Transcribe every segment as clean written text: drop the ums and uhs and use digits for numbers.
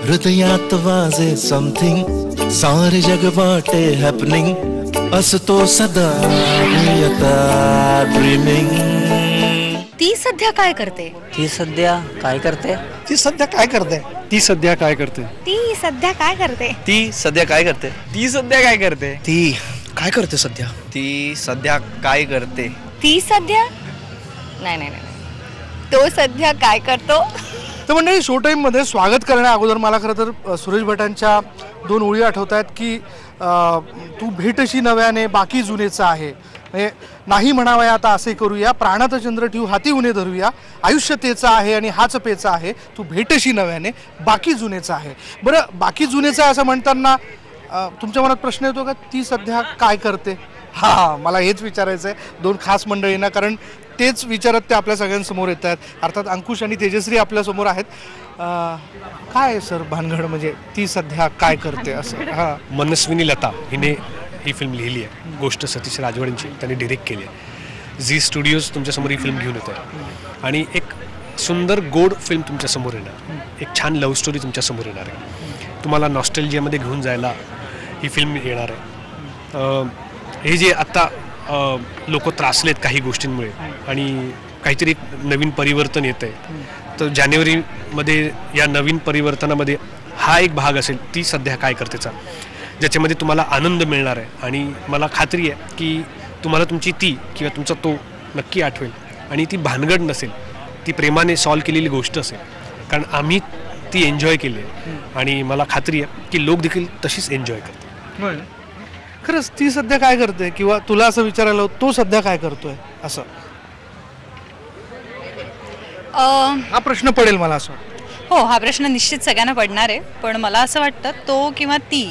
हृदयात वाजे समथिंग सारे जग वाटे हॅपनिंग असतो सदा मी आता ड्रीमिंग. ती सध्या काय करते? ती सध्या काय करते? ती सध्या काय करते? ती सध्या काय करते? ती सध्या काय करते? ती सध्या काय करते? ती सध्या काय करते? ती काय करते सध्या? ती सध्या काय करते? ती सध्या नाही नाही नाही, तो सध्या काय करतो? तर मंडळी, शो टाईममध्ये स्वागत करण्या अगोदर मला खरं तर सुरेश भटांच्या दोन ओळी आठवत आहेत की तू भेटशी नव्याने बाकी जुनेचा आहे. म्हणजे नाही म्हणावया आता असे करूया, प्राणात चंद्र ठेवू हाती उन्हे धरूया, आयुष्य तेचा आहे आणि हाच पेचा आहे, तू भेटशी नव्याने बाकी जुनेचा आहे. बरं, बाकी जुनेचा आहे असं म्हणताना तुमच्या मनात प्रश्न येतो का ती सध्या काय करते? हां, मला हेच विचारायचं आहे दोन खास मंडळींना, कारण तेच विचारत ते आपल्या सगळ्यांसमोर येत आहेत. अर्थात अंकुश आणि तेजश्री आपल्यासमोर आहेत. काय सर भानगड, म्हणजे ती सध्या काय करते असं? हां, मनस्विनी लता हिने ही फिल्म लिहिली आहे. गोष्ट सतीश राजवाडेंची, त्यांनी डिरेक्ट केली आहे. झी स्टुडिओज तुमच्यासमोर ही फिल्म घेऊन येत आहे आणि एक सुंदर गोड फिल्म तुमच्यासमोर येणार. एक छान लव्ह स्टोरी तुमच्यासमोर येणार आहे. तुम्हाला नॉस्टॅल्जियामध्ये घेऊन जायला ही फिल्म येणार आहे. हे जे आत्ता लोक त्रासलेत काही गोष्टींमुळे आणि काहीतरी नवीन परिवर्तन येतं आहे, तर जानेवारीमध्ये या नवीन परिवर्तनामध्ये हा एक भाग असेल ती सध्या काय करतेचा, ज्याच्यामध्ये तुम्हाला आनंद मिळणार आहे. आणि मला खात्री आहे की तुम्हाला तुमची ती किंवा तुमचा तो नक्की आठवेल आणि ती भानगड नसेल, ती प्रेमाने सॉल्व केलेली गोष्ट असेल, कारण आम्ही ती एन्जॉय केली आहे आणि मला खात्री आहे की लोक देखील तशीच एन्जॉय करतात. खरंच ती सध्या काय करते, किंवा तुला असं विचारायला तो सध्या काय करतोय असं हा प्रश्न पडेल मला असं वाटतं. हो, हा प्रश्न निश्चित सगळ्यांना पडणार आहे. पण मला असं वाटतं तो किंवा ती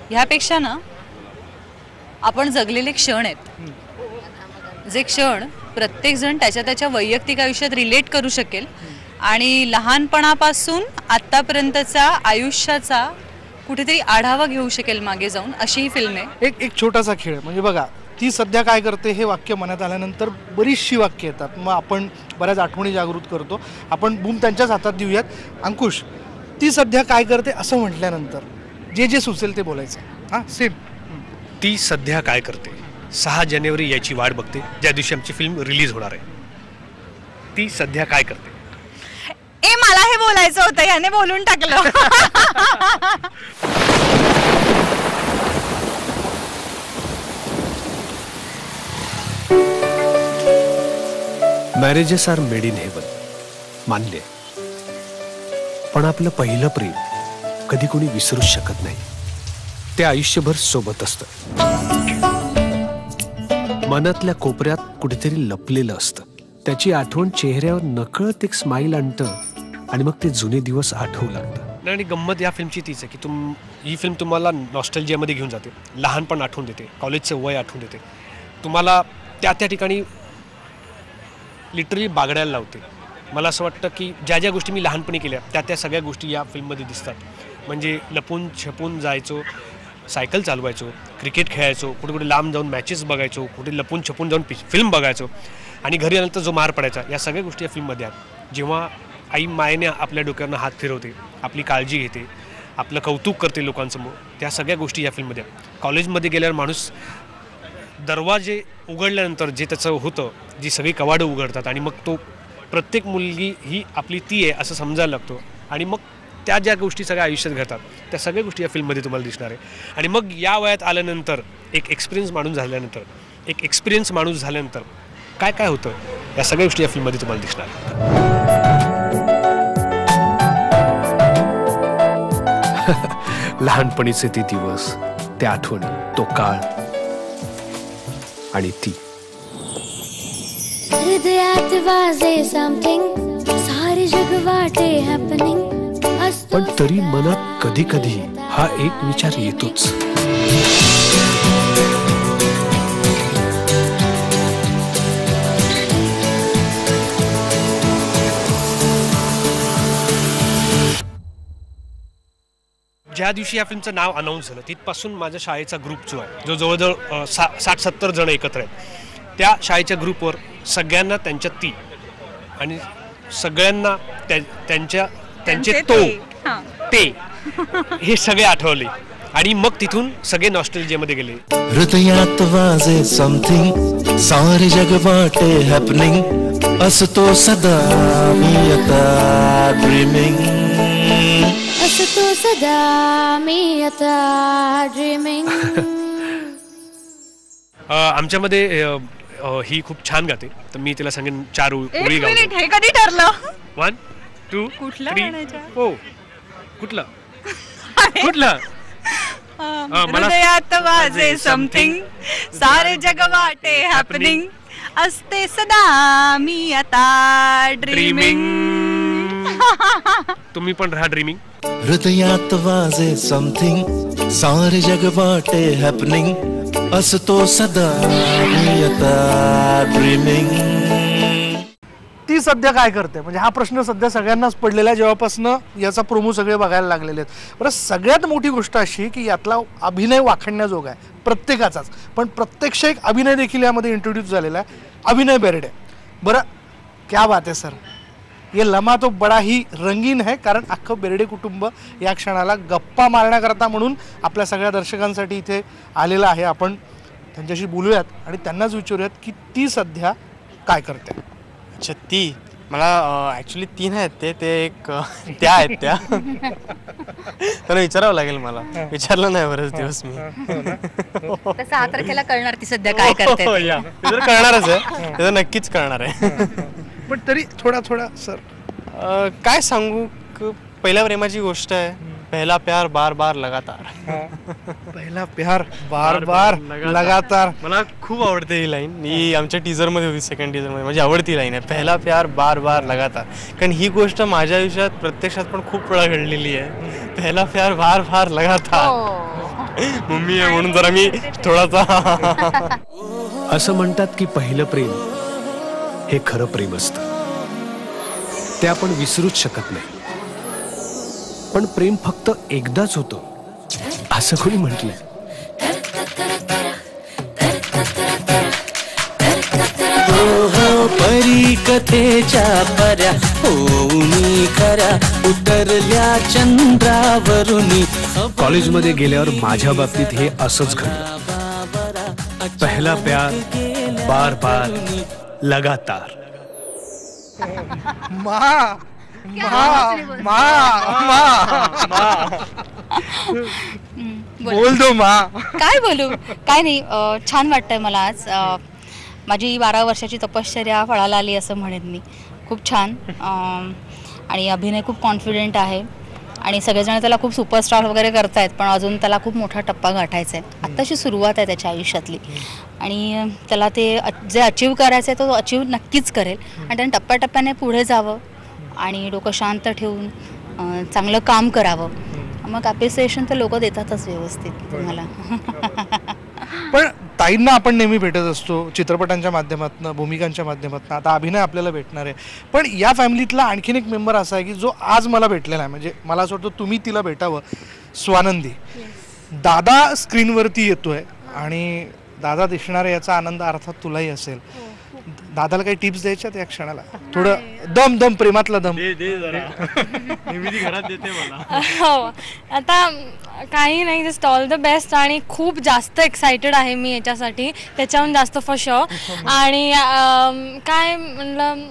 ह्यापेक्षा ना आपण जगलेले क्षण आहेत, जे क्षण प्रत्येकजण त्याच्या वैयक्तिक आयुष्यात रिलेट करू शकेल आणि लहानपणापासून आत्तापर्यंतचा आयुष्याचा कुठेतरी आढावा घेऊ शकेल मागे जाऊन, अशी ही फिल्म आहे. एक छोटासा खेळ, म्हणजे बघा, ती सध्या काय करते हे वाक्य मनात आल्यानंतर बरीचशी वाक्य येतात. मग आपण बऱ्याच आठवणी जागृत करतो. आपण बूम त्यांच्याच हातात देऊयात. अंकुश, ती सध्या काय करते असं म्हटल्यानंतर जे सुचेल ते बोलायचं. हां, सेम. ती सध्या काय करते? 6 जानेवारी याची वाट बघते, ज्या दिवशी आमची फिल्म रिलीज होणार आहे. ती सध्या काय करते? मला हे बोलायचं होतं, याने बोलून टाकलं. Marriages are made in heaven, मानले, पण आपलं पहिलं प्रेम कधी कोणी विसरूच शकत नाही. ते आयुष्यभर सोबत असतं, मनातल्या कोपऱ्यात कुठेतरी लपलेलं असतं. त्याची आठवण चेहऱ्यावर नकळत एक स्माईल आणतं आणि मग ते जुने दिवस आठवू लागतं. आणि गंमत या फिल्मची तीच आहे की ही फिल्म तुम्हाला नॉस्टॅल्जियामध्ये घेऊन जाते, लहानपण आठवून देते, कॉलेजचं वय आठवून देते, तुम्हाला त्या ठिकाणी लिटरली बागडायला लावते. मला असं वाटतं की ज्या गोष्टी मी लहानपणी केल्या त्या सगळ्या गोष्टी या फिल्ममध्ये दिसतात. म्हणजे लपून छपून जायचो, सायकल चालवायचो, क्रिकेट खेळायचो, कुठे कुठे लांब जाऊन मॅचेस बघायचो, कुठे लपून छपून जाऊन फिल्म बघायचो आणि घरी आल्यानंतर जो मार पडायचा, या सगळ्या गोष्टी या फिल्ममध्ये आहेत. जेव्हा आई मायेने आपल्या डोक्यावरनं हात फिरवते, आपली काळजी घेते, आपलं कौतुक करते लोकांसमोर, त्या सगळ्या गोष्टी या फिल्ममध्ये आहेत. कॉलेजमध्ये गेल्यावर माणूस दरवाजे उघडल्यानंतर जे त्याचं होतं, जी सगळी कवाडं उघडतात आणि मग तो प्रत्येक मुलगी ही आपली ती आहे असं समजायला लागतो आणि मग त्या ज्या गोष्टी सगळ्या आयुष्यात घडतात त्या सगळ्या गोष्टी या फिल्ममध्ये तुम्हाला दिसणार आहे. आणि मग या वयात आल्यानंतर एक एक्सपिरियन्स माणूस झाल्यानंतर काय काय होतं, या सगळ्या गोष्टी या फिल्ममध्ये तुम्हाला दिसणार आहेत. लहानपणीचे ते दिवस, त्या आठवणी, तो काळ आणि ती. हृदयात वाजे समथिंग सारे जग वाटे हॅपनिंग. पण तरी मनात कधी कधी हा एक विचार येतोच, ज्या दिवशी या फिल्मचं नाव अनाऊन्स झालं तिथपासून माझ्या शाळेचा ग्रुप जो आहे, जो जवळजवळ 60-70 जण एकत्र आहेत, त्या शाळेच्या ग्रुपवर सगळ्यांना त्यांच्या ती आणि सगळ्यांना त्यांचे तो ते हे सगळे आठवले आणि मग तिथून सगळे नॉस्टॅल्जियामध्ये गेले. हृदयात वाजे समथिंग सारे जग वाटे हॅपनिंग असतो सदा मी आता ड्रीमिंग असतो सदा मी आता ड्रीमिंग. आमच्यामध्ये ही खूप छान गाते, तर मी तिला सांगेन 4 ओळी गाऊ. हे कधी ठरलं? 1 2 कुठलं 3 म्हणायचं? हो कुठलं कुठलं हृदयात वाजे समथिंग सारे जग वाटे हॅपनिंग असते सदा मी आता ड्रीमिंग. तुम्ही पण राहा ड्रीमिंग. हृदयात वाजे समथिंग सारे जग वाटे हॅपनिंग असतो सदा मी आता ड्रीमिंग. ती सध्या काय करते, म्हणजे हा प्रश्न सध्या सगळ्यांनाच पडलेला आहे जेव्हापासून याचा प्रोमो सगळे बघायला लागलेले आहेत. बरं, सगळ्यात मोठी गोष्ट अशी की यातला अभिनय वाखाणण्याजोगा आहे प्रत्येकाचाच, पण प्रत्यक्ष एक अभिनय देखील यामध्ये इंट्रोड्यूस झालेला आहे, अभिनय बेर्डे. बरं, क्या बात आहे सर, ये लम्हा तो बडा ही रंगीन है, कारण अख्खं बेर्डे कुटुंब या क्षणाला गप्पा मारण्याकरता म्हणून आपल्या सगळ्या दर्शकांसाठी इथे आलेलं आहे. आपण त्यांच्याशी बोलूयात आणि त्यांनाच विचारूयात की ती सध्या काय करते. अच्छा, ती मला ॲक्च्युली 3 आहेत ते एक त्या आहेत त्या त्यांना विचारावं लागेल, मला विचारलं नाही बरेच दिवस मी. 6 तारखेला कळणार ती सध्या काय करते. ते कळणारच आहे, ते नक्कीच कळणार आहे. पण तरी थोडा सर काय सांगू, पहिल्या प्रेमाची गोष्ट आहे. पहला प्यार बार बार लगातार. पहिला प्यार बार बार लगातार. मला खूप आवडते ही लाईन. ही आमच्या टीजरमध्ये होती, सेकंड टीजरमध्ये. माझी आवडती लाईन आहे, पहला प्यार बार बार लगातार. कारण ही गोष्ट माझ्या आयुष्यात प्रत्यक्षात पण खूप वेळा घडलेली आहे. पहला प्यार बार बार लगातार. मम्मी आहे म्हणून जरा मी थोडासा. असं म्हणतात की पहिलं प्रेम हे खरं प्रेम असतं, ते आपण विसरूच शकत नाही. पण प्रेम फक्त एकदाच होतं असं कोणी म्हटलंय? परी कथेच्या पर्या होऊनी खऱ्या उतरल्या चंद्रावरुनी. कॉलेजमध्ये गेल्यावर माझ्या बाबतीत हे असंच घडलं. पहला प्यार बार बार लगातार. मा बोल दो मा. काय बोलू, काय नाही. छान वाटतंय मला आज. माझी 12 वर्षाची तपश्चर्या फळाला आली असं म्हणेन मी. खूप छान. आणि अभिनय खूप कॉन्फिडेंट आहे आणि सगळेजण त्याला खूप सुपरस्टार वगैरे करतायत, पण अजून त्याला खूप मोठा टप्पा गाठायचा आहे. आत्ताशी सुरुवात आहे त्याच्या आयुष्यातली आणि त्याला ते जे अचीव करायचं आहे तो अचीव नक्कीच करेल आणि त्याने टप्प्याटप्प्याने पुढे जावं आणि डोकं शांत ठेवून चांगलं काम करावं. मग अप्रिसिएशन तर लोक देतातच व्यवस्थित तुम्हाला. पण ताईंना आपण नेहमी भेटत असतो चित्रपटांच्या माध्यमातून, भूमिकांच्या माध्यमातून. आता अभिनय आपल्याला भेटणार आहे, पण या फॅमिलीतला आणखीन एक मेंबर असा आहे की जो आज मला भेटलेला आहे. म्हणजे मला असं वाटतं तुम्ही तिला भेटावं. स्वानंदी. दादा स्क्रीनवरती येतोय आणि दादा दिसणार आहे याचा आनंद अर्थात तुलाही असेल. दादाला काही टिप्स द्यायच्या त्या क्षणाला? थोडं दम प्रेमातला दम घरात देते मला. हो, आता काही नाही, जस्ट ऑल द बेस्ट. आणि खूप जास्त एक्सायटेड आहे मी याच्यासाठी, त्याच्याहून जास्त फॉर शुअर. आणि काय म्हणलं,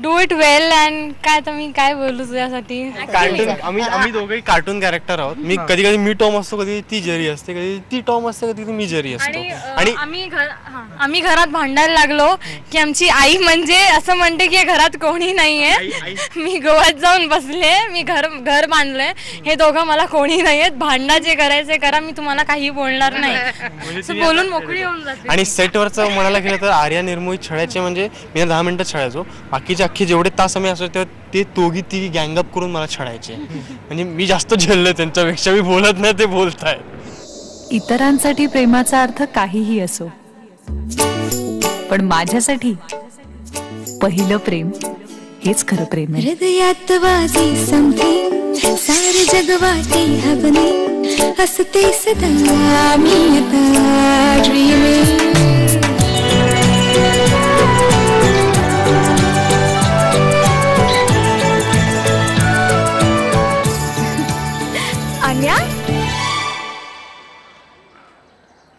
डू इट वेल. अँड काय तर मी काय बोलू तुझ्यासाठी. कार्टून आम्ही दोघेही कार्टून कॅरेक्टर आहोत. मी कधी कधी मी टॉम असतो, कधी ती जेरी असते, कधी ती टॉम असते, कधी मी जेरी असतो. आणि आम्ही घरात भांडायला लागलो की आमची आई म्हणजे असं म्हणते की घरात कोणी नाहीये. मी गोव्यात जाऊन बसले, मी घर बांधलंय, हे दोघं मला कोणी नाहीयेत, भांडा जे करायचे करा, मी तुम्हाला काही बोलणार नाही. बोलून मोकळी होऊन जाते. आणि सेटवरचं म्हणायला गेलं तर आर्या निर्मोही छळायचे म्हणजे मी 10 मिनिटं छळायचो. बाकीचे अख्खे जेवढे तास आम्ही असतो तेव्हा ते दोघी ती गँगअप करून मला छळायचे. म्हणजे मी जास्त झेललोय त्यांच्यापेक्षा. मी बोलत नाही, ते बोलताय. इतरांसाठी प्रेमाचा अर्थ काहीही असो, पण माझ्यासाठी पहिलं प्रेम हेच खरं प्रेम आहे. हृदयात वाजे समथिंग सारे जग वाटे हॅपनिंग असते सदा मी आता ड्रीमिंग.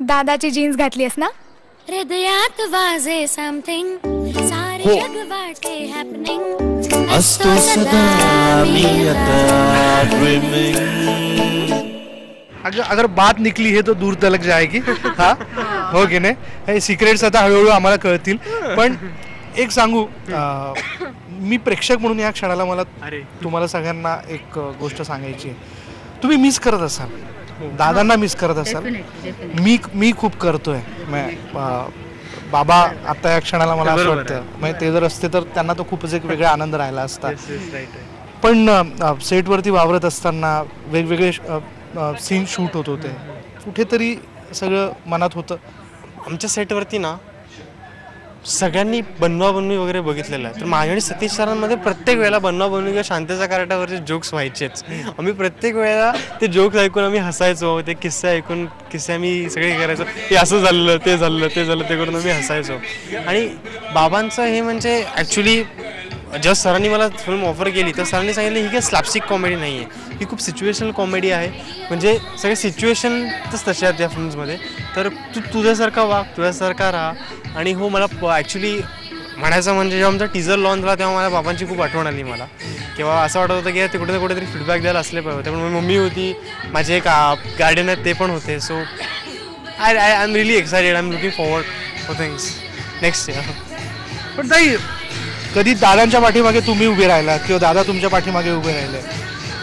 दादाची जीन्स घातलीस ना? हृदयात वाजे समथिंग सारे जग वाटे हॅपनिंग असतो सदा मी आता ड्रीमिंग. अगर बात निकली है तो दूर तलक जाएगी. हा हो की नाही. हे सिक्रेट्स आता हळूहळू आम्हाला कळतील. पण एक सांगू, मी प्रेक्षक म्हणून या क्षणाला मला तुम्हाला सगळ्यांना एक गोष्ट सांगायची आहे. तुम्ही मिस करत असाल, दादांना मिस करत असाल. मी खूप करतोय. बाबा आता या क्षणाला मला असं वाटतं म्हणजे ते जर असते तर त्यांना तो खूपच एक वेगळा आनंद राहिला असता. पण सेटवरती वावरत असताना वेगवेगळे सीन शूट होत होते, कुठेतरी सगळं मनात होतं. आमच्या सेटवरती ना सगळ्यांनी बनवाबनवी वगैरे बघितलेलं आहे. तर माझ्या आणि सतीश सरांमध्ये प्रत्येक वेळेला बनवाबनवी किंवा शांतीच्या कार्यावरचे जोक्स व्हायचेच. आम्ही प्रत्येक वेळेला ते जोक्स ऐकून आम्ही हसायचो. ते किस्से ऐकून किस्से आम्ही सगळे करायचो. हे असं झालं, ते झालं, ते झालं, ते करून आम्ही हसायचो. आणि बाबांचं हे म्हणजे ॲक्च्युली जस्ट सरांनी मला फिल्म ऑफर केली तर सरांनी सांगितलं ही काही स्लॅपस्टिक कॉमेडी नाही आहे, ही खूप सिच्युएशनल कॉमेडी आहे. म्हणजे सगळे सिच्युएशनच तसे आहेत या फिल्म्समध्ये. तर तू तुझ्यासारखा वाग, तुझ्यासारखा राहा. आणि हो मला ॲक्च्युली म्हणायचं म्हणजे जेव्हा आमचा टीजर लॉन्च झाला तेव्हा माझ्या बाबांची खूप आठवण आली मला. किंवा असं वाटत होतं की ते कुठे ना कुठेतरी फीडबॅक द्यायला असले पाहिजे. त्यामुळे मम्मी होती, माझे एक गार्डन आहेत ते पण होते. So I am really excited. I am looking forward for things next year. पण ताई, कधी दादांच्या पाठीमागे तुम्ही उभे राहिलात किंवा दादा तुमच्या पाठीमागे उभे राहिले,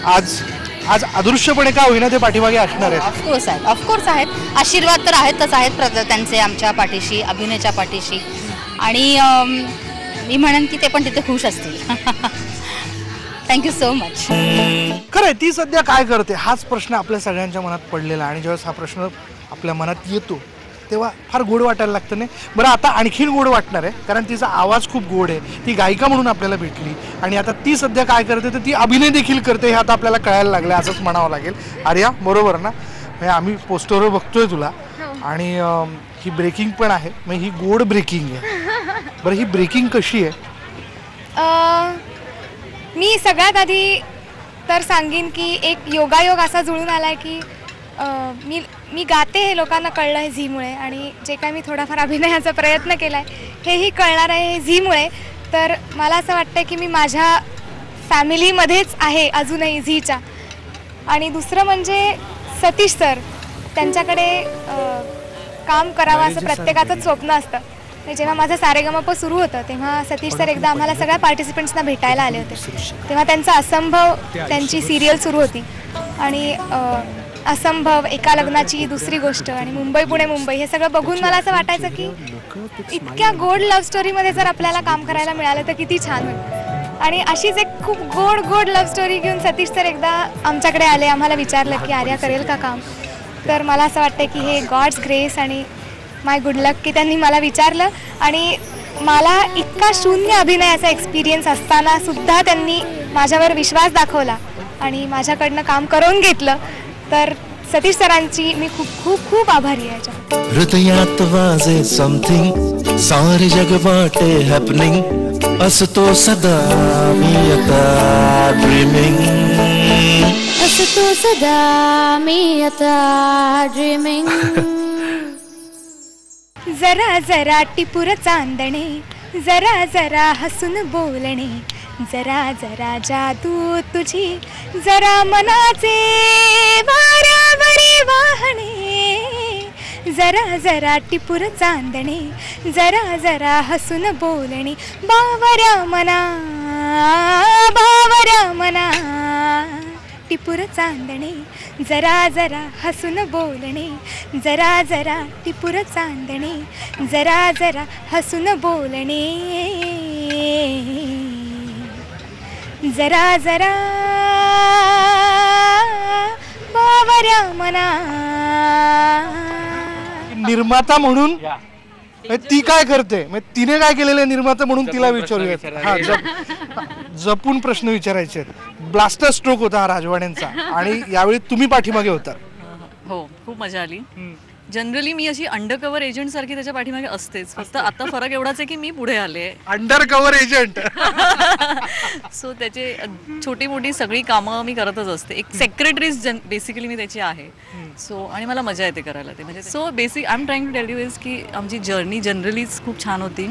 आज अदृश्यपणे का होईना ते पाठीमागे असणार आहेत? ऑफकोर्स आहेत, ऑफकोर्स आहेत. आशीर्वाद तर आहेतच आहेत त्यांचे आमच्या पाठीशी, अभिनयाच्या पाठीशी. आणि मी म्हणेन की ते पण तिथे खुश असतील. Thank you so much. खरं ती सध्या काय करते हाच प्रश्न आपल्या सगळ्यांच्या मनात पडलेला. आणि ज्यावेळेस हा प्रश्न आपल्या मनात येतो तेव्हा फार गोड वाटायला लागतं नाही. बरं, आता आणखीन गोड वाटणार आहे कारण तिचा आवाज खूप गोड आहे. ती गायिका म्हणून आपल्याला भेटली आणि आता ती सध्या काय करते तर ती अभिनय देखील करते. हे आता आपल्याला कळायला लागलं असंच म्हणावं लागेल. आर्या, बरोबर ना? म्हणजे आम्ही पोस्टरवर बघतोय तुला आणि ही ब्रेकिंग पण आहे, म्हणजे ही गोड ब्रेकिंग आहे. बरं, ही ब्रेकिंग कशी आहे? मी सगळ्यात आधी तर सांगेन की एक योगायोग असा जुळून आला आहे की मी गाते हे लोकांना कळलं आहे झीमुळे. आणि जे काय मी थोडाफार अभिनयाचा प्रयत्न केला आहे हेही कळणार आहे हे झीमुळे. तर मला असं वाटतं की मी माझ्या फॅमिलीमध्येच आहे अजूनही झीच्या. आणि दुसरं म्हणजे सतीश सर, त्यांच्याकडे काम करावं असं प्रत्येकाचं स्वप्न असतं. जेव्हा माझं सारेगमप सुरू होतं तेव्हा सतीश सर एकदा आम्हाला सगळ्या पार्टिसिपंट्सना भेटायला आले होते. तेव्हा त्यांचा असंभव, त्यांची सिरियल सुरू होती. आणि असंभव, एका लग्नाची दुसरी गोष्ट आणि मुंबई पुणे मुंबई हे सगळं बघून मला असं वाटायचं की इतक्या गोड लव्ह स्टोरीमध्ये जर आपल्याला काम करायला मिळालं तर किती छान होईल. आणि अशीच एक खूप गोड लव्ह स्टोरी घेऊन सतीश सर एकदा आमच्याकडे आले. आम्हाला विचारलं की आर्या करेल का काम. तर मला असं वाटतं की हे गॉड्स ग्रेस आणि माय गुड लक की त्यांनी मला विचारलं. आणि मला इतका शून्य अभिनयाचा एक्सपिरियन्स असताना सुद्धा त्यांनी माझ्यावर विश्वास दाखवला आणि माझ्याकडनं काम करून घेतलं. तर सतीश सरांची मी खूप खूप खूप आभारी आहे. हृदयात वाजे समथिंग सारे जग वाटे हॅपनिंग असतो सदा मी आता ड्रीमिंग. असतो सदा मी आता ड्रीमिंग. जरा जरा टिपूर चांदणे, जरा जरा हसून बोलणे, जरा जरा जादू तुझी, जरा मनाचे वाऱ्यावरी वाहणे. जरा जरा टिपूर चांदणे, जरा जरा हसून बोलणे, बावऱ्या मना टिपूर चांदणे, जरा जरा हसून बोलणे, जरा जरा टिपूर चांदणे, जरा जरा हसून बोलणे, जरा जरा बावऱ्या मना. निर्माता म्हणून ती काय करते, तिने काय केलेलं निर्माता म्हणून तिला विचारूयात. हा, जपून प्रश्न विचारायचे आहेत. ब्लास्टर स्ट्रोक होता हा राजवाड्यांचा आणि यावेळी तुम्ही पाठीमागे होता. हो, खूप मजा आली. जनरली मी अशी अंडरकव्हर एजंट सारखी त्याच्या पाठीमागे असतेच, फक्त आता फरक एवढाच आहे की मी पुढे आले. Under cover agent. सो त्याचे छोटी मोठी सगळी कामं मी करतच असते. एक सेक्रेटरीज बेसिकली मी त्याची आहे. सो आणि मला मजा येते करायला ते. म्हणजे so basic I am trying to tell you is की आमची जर्नी जनरलीच खूप छान होती.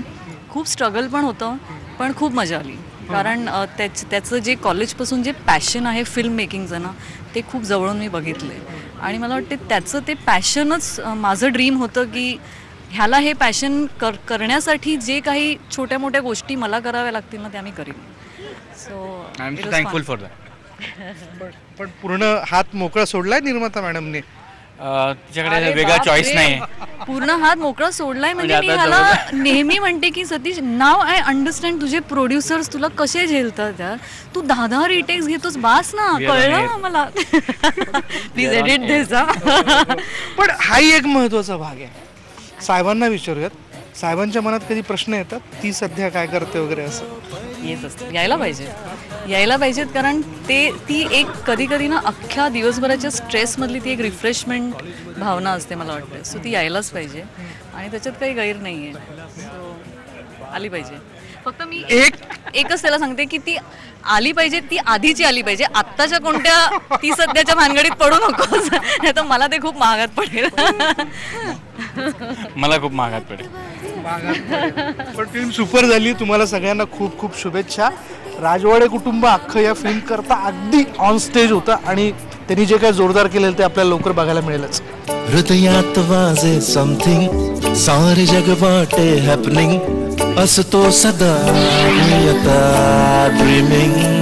खूप स्ट्रगल पण होतं, पण खूप मजा आली. कारण त्याचं जे कॉलेजपासून जे पॅशन आहे फिल्म मेकिंगचं ना, ते खूप जवळून मी बघितलं आहे. आणि मला वाटते त्याचं ते पॅशनच माझं ड्रीम होतं की ह्याला हे पॅशन करण्यासाठी जे काही छोट्या मोठ्या गोष्टी मला कराव्या लागतील ना, त्या मी करीन. So I am thankful for that. पण पूर्ण हात मोकळा सोडलाय निर्माता मॅडमने. तिच्याकडे वेगळा चॉईस नाही. पूर्ण हात मोकळा सोडलाय म्हणजे मी ह्याला नेहमी म्हणते की सतीश, नाव आय अंडरस्टँड तुझे प्रोड्युसर्स तुला कसे झेलतात यार. तू 10 रिटेक्स घेतोस, बास ना, कळलं मला. प्लीज एडिट दिस. पण हाही एक महत्वाचा भाग आहे. साहेबांना विचारूयात, साहेबांच्या मनात कधी प्रश्न येतात ती सध्या काय करते वगैरे असं? येत असतं. यायला पाहिजेत कारण ती एक कधी कधी ना अख्ख्या दिवसभराच्या स्ट्रेसमधली ती एक रिफ्रेशमेंट भावना असते मला वाटतं. सो ती यायलाच पाहिजे आणि त्याच्यात काही गैर नाही आहे. सो आली पाहिजे. फक्त मी एकच त्याला सांगते की ती आली पाहिजे, ती आधीची आली पाहिजे. आत्ताच्या कोणत्या ती सध्याच्या भानगडीत पडू नकोस, नाही तर मला ते खूप महागात पडेल. मला खूप महागात पडेल. पण फिल्म सुपर झाली. तुम्हाला सगळ्यांना खूप खूप शुभेच्छा. राजवाडे कुटुंब अख्खं या फिल्म करता अगदी ऑन स्टेज होतं आणि त्यांनी जे काही जोरदार केलेलं ते आपल्याला लवकर बघायला मिळेलच. हृदयात वाजे समथिंग, सारे जग वाटे हॅपनिंग, असतो सदा मी आता ड्रीमिंग.